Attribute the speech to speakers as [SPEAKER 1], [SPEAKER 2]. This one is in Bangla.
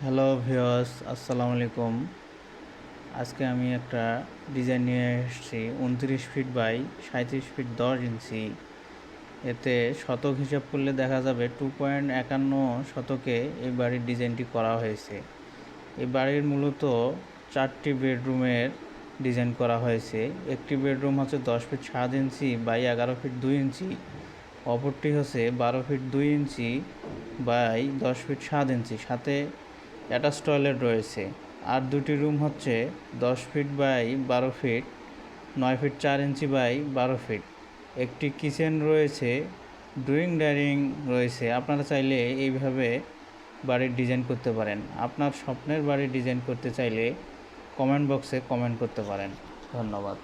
[SPEAKER 1] হ্যালো ভিউয়ার্স, আসসালামু আলাইকুম। আজকে আমি একটা ডিজাইন নিয়ে এসেছি 29 ফিট বাই 37 ফিট 10 ইঞ্চি। এতে শতক হিসাব করলে দেখা যাবে 2.51 শতকে এই বাড়ির ডিজাইনটি করা হয়েছে। এই বাড়ির মূলত 4টি বেডরুমের ডিজাইন করা হয়েছে। একটি বেডরুম হচ্ছে 10 feet 7 inch by 11 feet 2 inch, অপরটি হচ্ছে 12 feet 2 inch by 10 feet 7 inch, সাথে অ্যাটাচ টয়লেট রয়েছে। আর দুটি রুম হচ্ছে 10 feet by 12 feet 9 feet 4 inch by 12 feet. একটি কিচেন রয়েছে, ড্রয়িং ডাইনিং রয়েছে। আপনারা চাইলে এইভাবে বাড়ির ডিজাইন করতে পারেন। আপনার স্বপ্নের বাড়ির ডিজাইন করতে চাইলে কমেন্ট বক্সে কমেন্ট করতে পারেন। ধন্যবাদ।